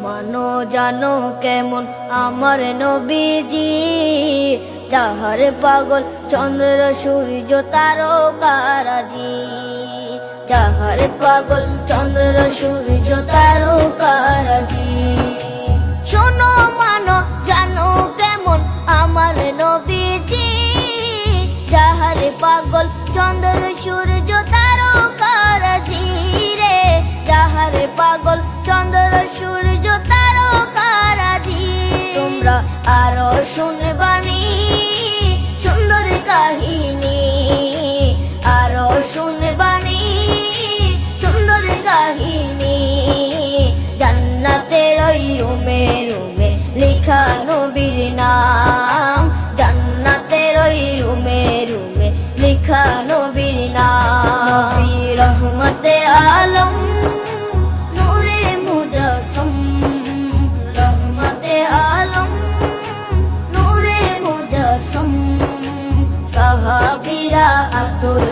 মানো জানো কেমন আমার নবীজি, যাহার পাগল চন্দ্র সূর্য তারকারাজি, যাহার পাগল চন্দ্র সূর্য তারকারাজি। শোনো মানো জানো কেমন আমার নবীজি, যাহার পাগল চন্দ্র সূর্য তারকারাজি রে, যাহার পাগল চন্দ্র সূর্য তারকারাজি। তোমরা আরো শুনবানি সুন্দর কাহিনী, আরো শুনবানি সুন্দর কাহিনী। জান্নাতের ওই রুমে রুমে লেখা নবীর নাম, জান্নাতের ওই রুমে রুমে লেখা নবীর নাম। নবী রহমতে আলম নূরে মুজাসসম, রহমতে আলম নূরে মুজাসসম। সাহাবীরা আতর